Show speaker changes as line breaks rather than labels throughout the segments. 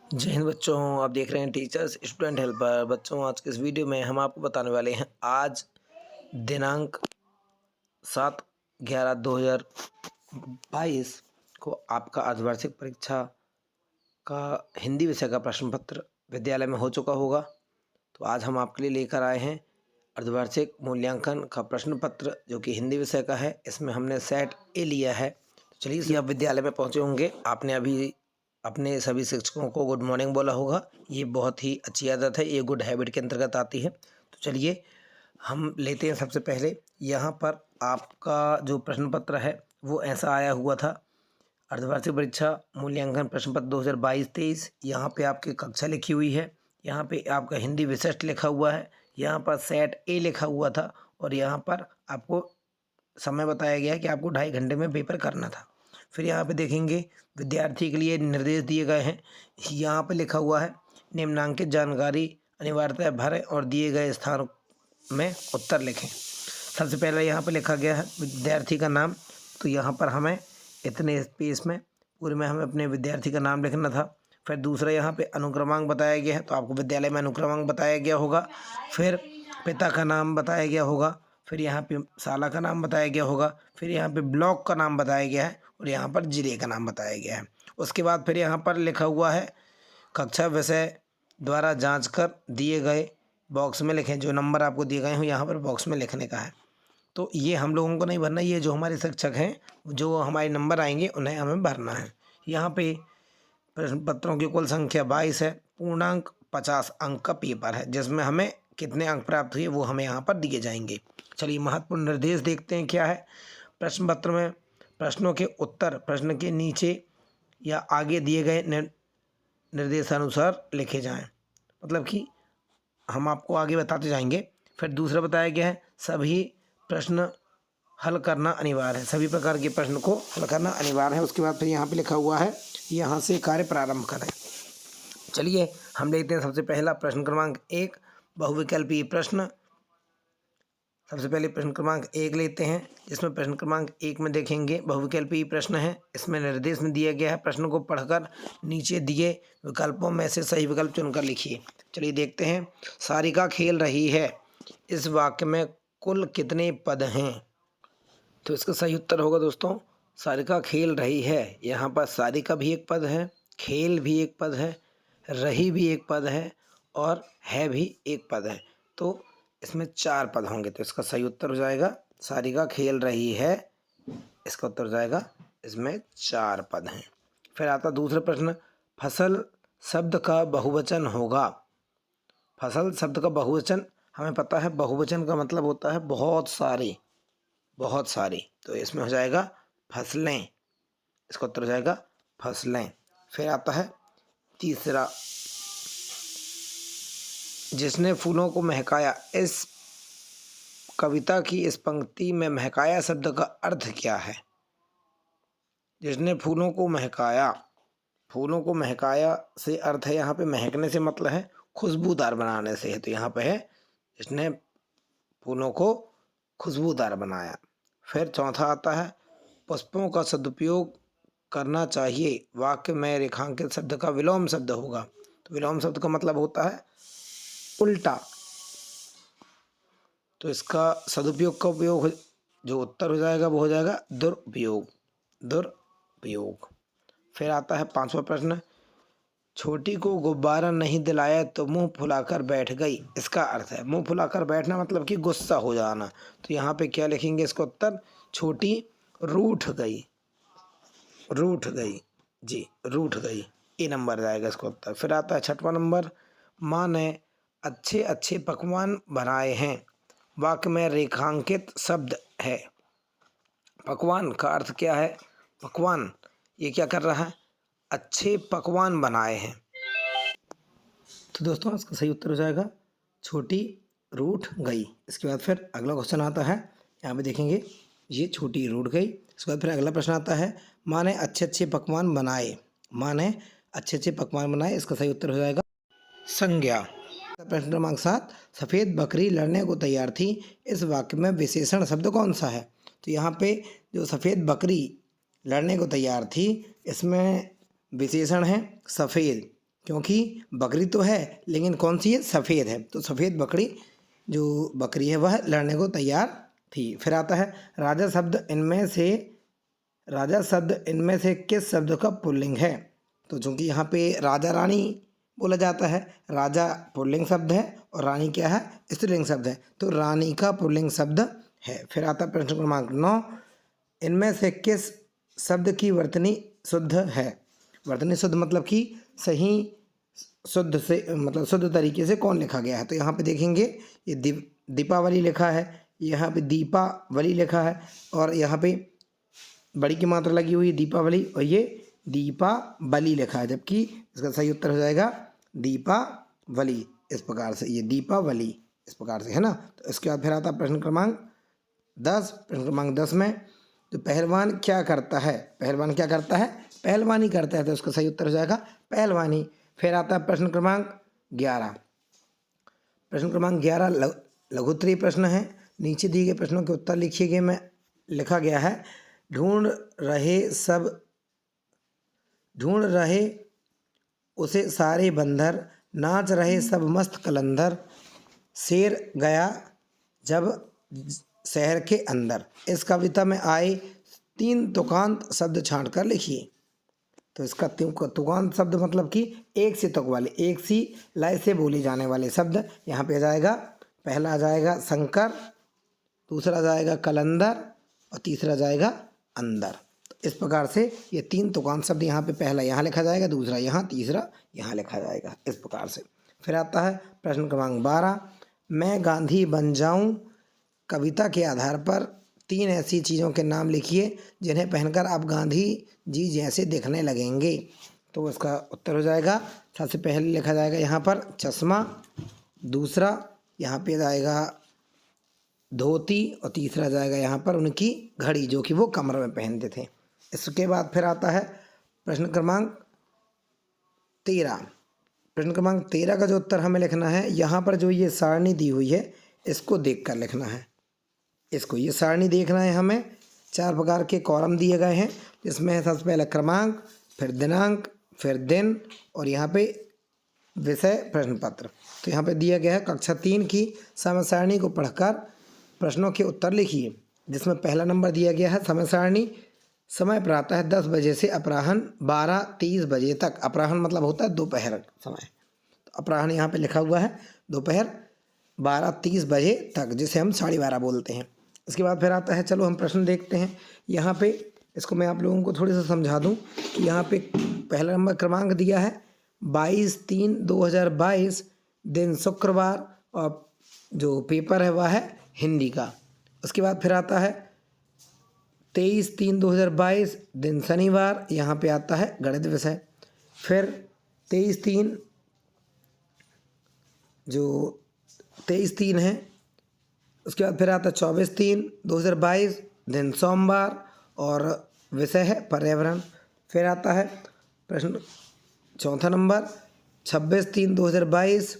जय हिंद बच्चों, आप देख रहे हैं टीचर्स स्टूडेंट हेल्पर। बच्चों, आज के इस वीडियो में हम आपको बताने वाले हैं आज दिनांक 7/11/2022 को आपका अर्धवार्षिक परीक्षा का हिंदी विषय का प्रश्न पत्र विद्यालय में हो चुका होगा। तो आज हम आपके लिए लेकर आए हैं अर्धवार्षिक मूल्यांकन का प्रश्न पत्र जो कि हिंदी विषय का है। इसमें हमने सेट ए लिया है। तो चलिए, आप विद्यालय में पहुंचे होंगे, आपने अभी अपने सभी शिक्षकों को गुड मॉर्निंग बोला होगा। ये बहुत ही अच्छी आदत है, ये गुड हैबिट के अंतर्गत आती है। तो चलिए हम लेते हैं। सबसे पहले यहाँ पर आपका जो प्रश्न पत्र है वो ऐसा आया हुआ था, अर्धवार्षिक परीक्षा मूल्यांकन प्रश्न पत्र 2022-23। यहाँ पे आपकी कक्षा लिखी हुई है, यहाँ पे आपका हिंदी विशिष्ट लिखा हुआ है, यहाँ पर सेट ए लिखा हुआ था और यहाँ पर आपको समय बताया गया है कि आपको 2.5 घंटे में पेपर करना था। फिर यहाँ पे देखेंगे विद्यार्थी के लिए निर्देश दिए गए हैं। यहाँ पे लिखा हुआ है निम्नांकित जानकारी अनिवार्यतः भरें और दिए गए स्थान में उत्तर लिखें। सबसे पहले यहाँ पे लिखा गया है विद्यार्थी का नाम। तो यहाँ पर हमें इतने स्पेस में पूरे में हमें अपने विद्यार्थी का नाम लिखना था। फिर दूसरा यहाँ पे अनुक्रमांक बताया गया है, तो आपको विद्यालय में अनुक्रमांक बताया गया होगा। फिर पिता का नाम बताया गया होगा, फिर यहाँ पे शाला का नाम बताया गया होगा, फिर यहाँ पे ब्लॉक का नाम बताया गया है और यहाँ पर जिले का नाम बताया गया है। उसके बाद फिर यहाँ पर लिखा हुआ है कक्षा विषय द्वारा जांच कर दिए गए बॉक्स में लिखें। जो नंबर आपको दिए गए हों यहाँ पर बॉक्स में लिखने का है। तो ये हम लोगों को नहीं भरना, ये जो हमारे शिक्षक हैं, जो हमारे नंबर आएंगे उन्हें हमें भरना है। यहाँ पे प्रश्न पत्रों की कुल संख्या 22 है। पूर्णांक 50 अंक का पेपर है, जिसमें हमें कितने अंक प्राप्त हुए वो हमें यहाँ पर दिए जाएंगे। चलिए महत्वपूर्ण निर्देश देखते हैं क्या है। प्रश्न पत्र में प्रश्नों के उत्तर प्रश्न के नीचे या आगे दिए गए निर्देशानुसार लिखे जाएं। मतलब कि हम आपको आगे बताते जाएंगे। फिर दूसरा बताया गया है सभी प्रश्न हल करना अनिवार्य है, सभी प्रकार के प्रश्न को हल करना अनिवार्य है। उसके बाद फिर यहाँ पे लिखा हुआ है यहाँ से कार्य प्रारंभ करें। चलिए हम देखते हैं सबसे पहला प्रश्न क्रमांक 1 बहुविकल्पीय प्रश्न। सबसे पहले प्रश्न क्रमांक 1 लेते हैं, जिसमें प्रश्न क्रमांक 1 में देखेंगे बहुविकल्पीय प्रश्न है। इसमें निर्देश में दिया गया है प्रश्न को पढ़कर नीचे दिए विकल्पों में से सही विकल्प चुनकर लिखिए। चलिए देखते हैं। सारिका खेल रही है, इस वाक्य में कुल कितने पद हैं? तो इसका सही उत्तर होगा दोस्तों सारिका खेल रही है। यहाँ पर सारिका भी एक पद है, खेल भी एक पद है, रही भी एक पद है और है भी एक पद है। तो इसमें 4 पद होंगे। तो इसका सही उत्तर हो जाएगा सारिका खेल रही है, इसका उत्तर हो जाएगा इसमें 4 पद हैं। फिर आता दूसरा प्रश्न, फसल शब्द का बहुवचन होगा। फसल शब्द का बहुवचन हमें पता है, बहुवचन का मतलब होता है बहुत सारे, बहुत सारी। तो इसमें हो जाएगा फसलें, इसका उत्तर हो जाएगा फसलें। फिर आता है तीसरा, जिसने फूलों को महकाया। इस कविता की इस पंक्ति में महकाया शब्द का अर्थ क्या है? जिसने फूलों को महकाया, फूलों को महकाया से अर्थ है यहाँ पे महकने से मतलब है खुशबूदार बनाने से है। तो यहाँ पे है जिसने फूलों को खुशबूदार बनाया। फिर चौथा आता है पुष्पों का सदुपयोग करना चाहिए। वाक्य में रेखांकित शब्द का विलोम शब्द होगा। तो विलोम शब्द का मतलब होता है उल्टा। तो इसका सदुपयोग का उपयोग जो उत्तर हो जाएगा वो हो जाएगा दुरुपयोग, दुरुपयोग। फिर आता है 5वां प्रश्न, छोटी को गुब्बारा नहीं दिलाया तो मुंह फुलाकर बैठ गई। इसका अर्थ है मुंह फुलाकर बैठना मतलब कि गुस्सा हो जाना। तो यहाँ पे क्या लिखेंगे इसका उत्तर, छोटी रूठ गई, रूठ गई जी, रूठ गई। ए नंबर जाएगा इसका उत्तर। फिर आता है 6वां नंबर, माँ ने अच्छे अच्छे पकवान बनाए हैं। वाक्य में रेखांकित शब्द है। पकवान का अर्थ क्या है? पकवान ये क्या कर रहा है? अच्छे पकवान बनाए हैं। तो दोस्तों इसका सही उत्तर हो जाएगा छोटी रूठ गई। इसके बाद फिर अगला क्वेश्चन आता है, यहाँ पे देखेंगे ये छोटी रूठ गई। इसके बाद फिर अगला प्रश्न आता है, माँ ने अच्छे अच्छे पकवान बनाए। माँ ने अच्छे अच्छे पकवान बनाए, इसका सही उत्तर हो जाएगा संज्ञा। प्रश्न क्रमांक 7, सफ़ेद बकरी लड़ने को तैयार थी। इस वाक्य में विशेषण शब्द कौन सा है? तो यहाँ पे जो सफ़ेद बकरी लड़ने को तैयार थी, इसमें विशेषण है सफ़ेद। क्योंकि बकरी तो है लेकिन कौन सी है, सफ़ेद है, तो सफ़ेद बकरी जो बकरी है वह लड़ने को तैयार थी। फिर आता है राजा शब्द इनमें से किस शब्द का पुल्लिंग है। तो चूंकि यहाँ पे राजा रानी बोला जाता है, राजा पुल्लिंग शब्द है और रानी क्या है, स्त्रीलिंग शब्द है, तो रानी का पुल्लिंग शब्द है। फिर आता है प्रश्न क्रमांक 9, इनमें से किस शब्द की वर्तनी शुद्ध है। वर्तनी शुद्ध मतलब कि सही, शुद्ध से मतलब शुद्ध तरीके से कौन लिखा गया है। तो यहाँ पे देखेंगे ये दीपावली लिखा है, यहाँ पे दीपावली लिखा है और यहाँ पे बड़ी की मात्रा लगी हुई है दीपावली और ये दीपावली लिखा है, जबकि इसका सही उत्तर हो जाएगा दीपावली। इस प्रकार से ये दीपावली इस प्रकार से है ना। तो इसके बाद फिर आता है प्रश्न क्रमांक 10। प्रश्न क्रमांक 10 में तो पहलवान क्या करता है, पहलवान क्या करता है, पहलवानी करता है, तो इसका सही उत्तर हो जाएगा पहलवानी। फिर आता है प्रश्न क्रमांक 11। प्रश्न क्रमांक 11 लघुत्तरीय प्रश्न है। नीचे दिए गए प्रश्नों के उत्तर लिखिए गए में लिखा गया है, ढूंढ रहे उसे सारे बंदर, नाच रहे सब मस्त कलंदर, शेर गया जब शहर के अंदर। इस कविता में आए 3 तुकांत शब्द छांट कर लिखिए। तो इसका तुकांत शब्द मतलब कि एक से तुक वाले, एक सी लय से बोले जाने वाले शब्द यहाँ पे आ जाएगा। पहला आ जाएगा शंकर, दूसरा आ जाएगा कलंदर और तीसरा आ जाएगा अंदर। तो इस प्रकार से ये 3 तुकांत शब्द यहाँ पे पहला यहाँ लिखा जाएगा, दूसरा यहाँ, तीसरा यहाँ लिखा जाएगा, इस प्रकार से। फिर आता है प्रश्न क्रमांक 12, मैं गांधी बन जाऊं कविता के आधार पर 3 ऐसी चीज़ों के नाम लिखिए जिन्हें पहनकर आप गांधी जी जैसे दिखने लगेंगे। तो इसका उत्तर हो जाएगा, सबसे पहले लिखा जाएगा यहाँ पर चश्मा, दूसरा यहाँ पे जाएगा धोती और तीसरा जाएगा यहाँ पर उनकी घड़ी जो कि वो कमर में पहनते थे। इसके बाद फिर आता है प्रश्न क्रमांक 13। प्रश्न क्रमांक 13 का जो उत्तर हमें लिखना है, यहाँ पर जो ये सारणी दी हुई है इसको देख कर लिखना है। इसको ये सारणी देखना है हमें। 4 प्रकार के कॉलम दिए गए हैं जिसमें सबसे पहले क्रमांक, फिर दिनांक, फिर दिन और यहाँ पे विषय प्रश्न पत्र। तो यहाँ पे दिया गया है कक्षा 3 की समय सारणी को पढ़कर प्रश्नों के उत्तर लिखिए, जिसमें पहला नंबर दिया गया है समय सारणी। समय प्रातः 10 बजे से अपराह्न 12:30 बजे तक। अपराह्न मतलब होता है दोपहर समय, तो अपराह्न यहाँ पे लिखा हुआ है दोपहर 12:30 बजे तक, जिसे हम 12:30 बोलते हैं। इसके बाद फिर आता है, चलो हम प्रश्न देखते हैं। यहाँ पे इसको मैं आप लोगों को थोड़ी सा समझा दूँ कि यहाँ पे पहला नंबर क्रमांक दिया है 22/3/2022, दिन शुक्रवार और जो पेपर है वह है हिंदी का। उसके बाद फिर आता है 23/3/2022, दिन शनिवार, यहाँ पे आता है गणित विषय। फिर 23/3 है। उसके बाद फिर आता है 24/3/2022, दिन सोमवार और विषय है पर्यावरण। फिर आता है प्रश्न चौथा नंबर 26/3/2022,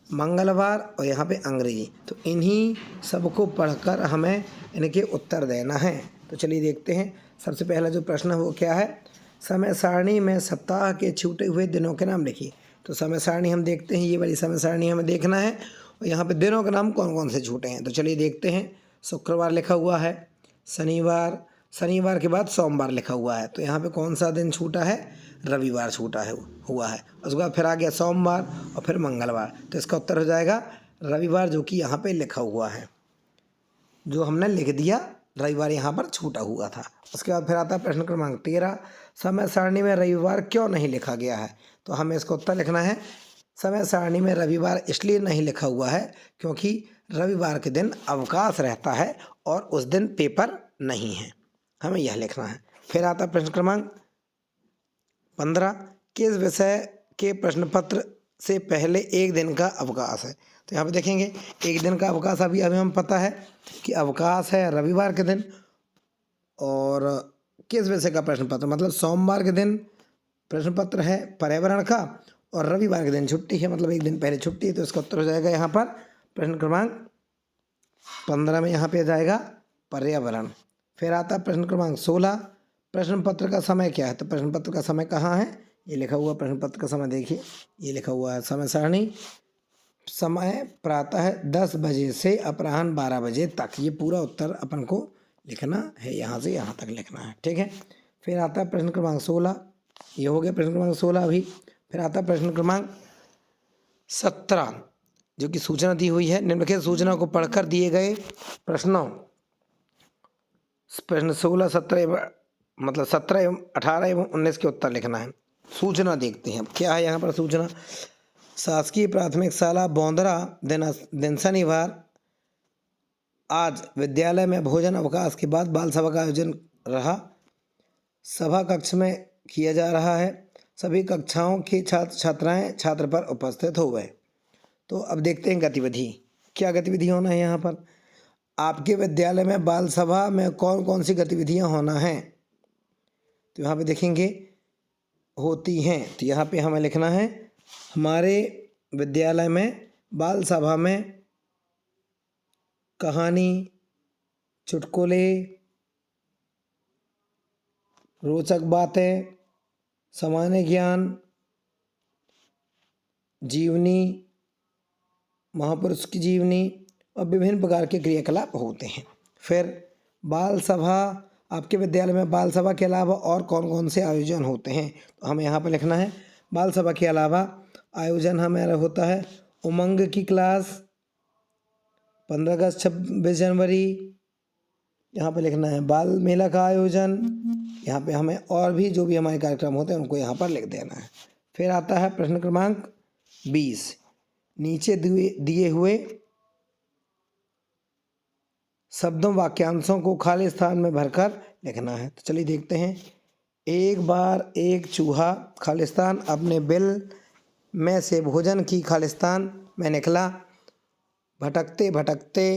मंगलवार और यहाँ पे अंग्रेजी। तो इन्हीं सबको पढ़कर हमें इनके उत्तर देना है। तो चलिए देखते हैं। सबसे पहला जो प्रश्न है वो क्या है, समय सारणी में सप्ताह के छूटे हुए दिनों के नाम लिखिए। तो समय सारणी हम देखते हैं, ये वाली समय सारणी हमें देखना है और यहाँ पे दिनों के नाम कौन कौन से छूटे हैं। तो चलिए देखते हैं। शुक्रवार लिखा हुआ है, शनिवार के बाद सोमवार लिखा हुआ है, तो यहाँ पे कौन सा दिन छूटा है, रविवार छूटा है हुआ है। उसके बाद फिर आ गया सोमवार और फिर मंगलवार, तो इसका उत्तर हो जाएगा रविवार, जो कि यहाँ पे लिखा हुआ है, जो हमने लिख दिया रविवार यहाँ पर छूटा हुआ था। उसके बाद फिर आता है प्रश्न क्रमांक 13, समय सारणी में रविवार क्यों नहीं लिखा गया है। तो हमें इसका उत्तर लिखना है, समय सारणी में रविवार इसलिए नहीं लिखा हुआ है क्योंकि रविवार के दिन अवकाश रहता है और उस दिन पेपर नहीं है, हमें यह लिखना है। फिर आता प्रश्न क्रमांक 15, किस विषय के प्रश्न पत्र से पहले एक दिन का अवकाश है। तो यहाँ पे देखेंगे एक दिन का अवकाश अभी हमें पता है कि अवकाश है रविवार के दिन, और किस विषय का प्रश्न पत्र मतलब सोमवार के दिन प्रश्न पत्र है पर्यावरण का और रविवार के दिन छुट्टी है, मतलब एक दिन पहले छुट्टी है। तो इसका उत्तर हो जाएगा यहाँ पर प्रश्न क्रमांक 15 में यहाँ पे जाएगा पर्यावरण। फिर आता प्रश्न क्रमांक 16, प्रश्न पत्र का समय क्या है। तो प्रश्न पत्र का समय कहाँ है, ये लिखा हुआ प्रश्न पत्र का समय देखिए, ये लिखा हुआ है समय सारणी, समय प्रातः 10 बजे से अपराह्न 12 बजे तक। ये पूरा उत्तर अपन को लिखना है, यहाँ से यहाँ तक लिखना है, ठीक है। फिर आता है प्रश्न क्रमांक 16, ये हो गया प्रश्न क्रमांक 16 अभी। फिर आता है प्रश्न क्रमांक 17, जो कि सूचना दी हुई है। निम्नलिखित सूचना को पढ़कर दिए गए प्रश्नों, प्रश्न 16, 17 मतलब 17 एवं 18 एवं 19 के उत्तर लिखना है। सूचना देखते हैं अब क्या है यहाँ पर सूचना। शासकीय प्राथमिक शाला बौंदरा दिन शनिवार आज विद्यालय में भोजन अवकाश के बाद बाल सभा का आयोजन रहा। सभा कक्ष में किया जा रहा है। सभी कक्षाओं के छात्र छात्राएं छात्र पर उपस्थित हो गए। तो अब देखते हैं गतिविधि, क्या गतिविधि होना है यहाँ पर। आपके विद्यालय में बाल सभा में कौन कौन सी गतिविधियाँ होना है, तो यहाँ पे देखेंगे होती हैं। तो यहाँ पे हमें लिखना है हमारे विद्यालय में बाल सभा में कहानी, चुटकुले, रोचक बातें, सामान्य ज्ञान, जीवनी, महापुरुष की जीवनी और विभिन्न प्रकार के क्रियाकलाप होते हैं। फिर बाल सभा, आपके विद्यालय में बाल सभा के अलावा और कौन कौन से आयोजन होते हैं, तो हमें यहाँ पर लिखना है बाल सभा के अलावा आयोजन हमारा होता है उमंग की क्लास, 15 अगस्त 26 जनवरी, यहाँ पे लिखना है बाल मेला का आयोजन। यहाँ पे हमें और भी जो भी हमारे कार्यक्रम होते हैं उनको यहाँ पर लिख देना है। फिर आता है प्रश्न क्रमांक 20, नीचे दिए हुए शब्दों वाक्यांशों को खाली स्थान में भरकर लिखना है। तो चलिए देखते हैं। एक बार एक चूहा खालिस्तान अपने बिल में से भोजन की खालिस्तान में निकला। भटकते भटकते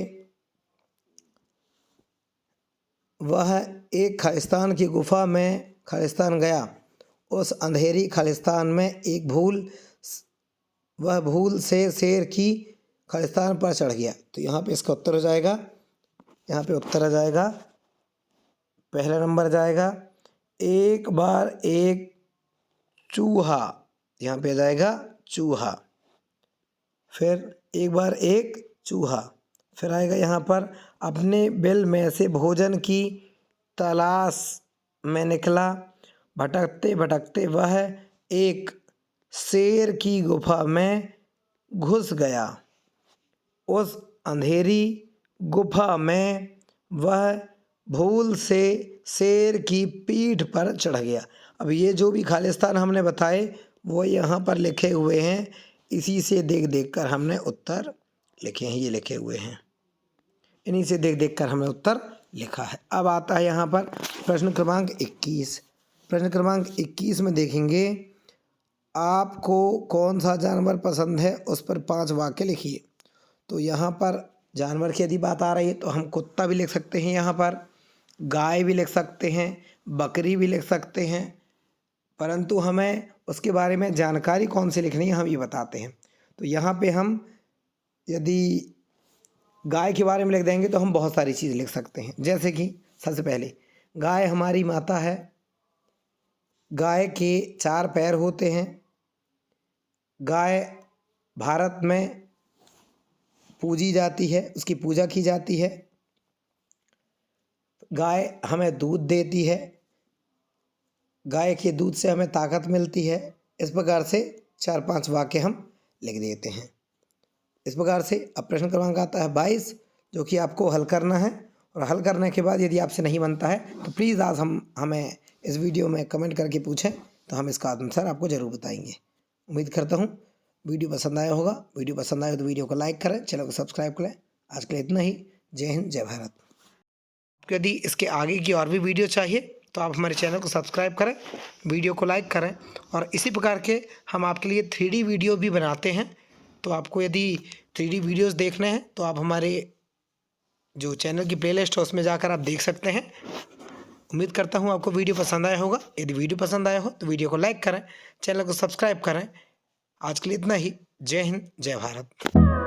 वह एक खालिस्तान की गुफा में खालिस्तान गया। उस अंधेरी खालिस्तान में वह भूल से शेर की खालिस्तान पर चढ़ गया। तो यहाँ पे इसका उत्तर हो जाएगा, यहाँ पे उत्तर आ जाएगा, पहला नंबर जाएगा एक बार एक चूहा, यहाँ पे आ जाएगा चूहा। फिर एक बार एक चूहा, फिर आएगा यहाँ पर अपने बिल में से भोजन की तलाश में निकला। भटकते भटकते वह एक शेर की गुफा में घुस गया। उस अंधेरी गुफा में वह भूल से शेर की पीठ पर चढ़ गया। अब ये जो भी खालिस्तान हमने बताए वो यहाँ पर लिखे हुए हैं, इसी से देख देख कर हमने उत्तर लिखे हैं, ये लिखे हुए हैं, इन्हीं से देख देख कर हमने उत्तर लिखा है। अब आता है यहाँ पर प्रश्न क्रमांक 21। प्रश्न क्रमांक 21 में देखेंगे आपको कौन सा जानवर पसंद है, उस पर 5 वाक्य लिखिए। तो यहाँ पर जानवर की यदि बात आ रही है तो हम कुत्ता भी लिख सकते हैं, यहाँ पर गाय भी लिख सकते हैं, बकरी भी लिख सकते हैं, परंतु हमें उसके बारे में जानकारी कौन सी लिखनी है हम ये बताते हैं। तो यहाँ पे हम यदि गाय के बारे में लिख देंगे तो हम बहुत सारी चीज़ लिख सकते हैं। जैसे कि सबसे पहले गाय हमारी माता है, गाय के 4 पैर होते हैं, गाय भारत में पूजी जाती है, उसकी पूजा की जाती है, गाय हमें दूध देती है, गाय के दूध से हमें ताकत मिलती है। इस प्रकार से 4-5 वाक्य हम लिख देते हैं। इस प्रकार से अब प्रश्न क्रमांक आता है 22, जो कि आपको हल करना है, और हल करने के बाद यदि आपसे नहीं बनता है तो प्लीज़ आज हमें इस वीडियो में कमेंट करके पूछें, तो हम इसका आंसर आपको ज़रूर बताएंगे। उम्मीद करता हूँ वीडियो पसंद आया होगा। वीडियो पसंद आए तो वीडियो को लाइक करें, चैनल को सब्सक्राइब करें। आज के लिए इतना ही। जय हिंद, जय भारत। यदि इसके आगे की और भी वीडियो चाहिए तो आप हमारे चैनल को सब्सक्राइब करें, वीडियो को लाइक करें, और इसी प्रकार के हम आपके लिए 3D वीडियो भी बनाते हैं। तो आपको यदि 3D वीडियोस देखने हैं तो आप हमारे जो चैनल की प्लेलिस्ट है उसमें जाकर आप देख सकते हैं। उम्मीद करता हूँ आपको वीडियो पसंद आया होगा। यदि वीडियो पसंद आया हो तो वीडियो को लाइक करें, चैनल को सब्सक्राइब करें। आज के लिए इतना ही। जय हिंद, जय भारत।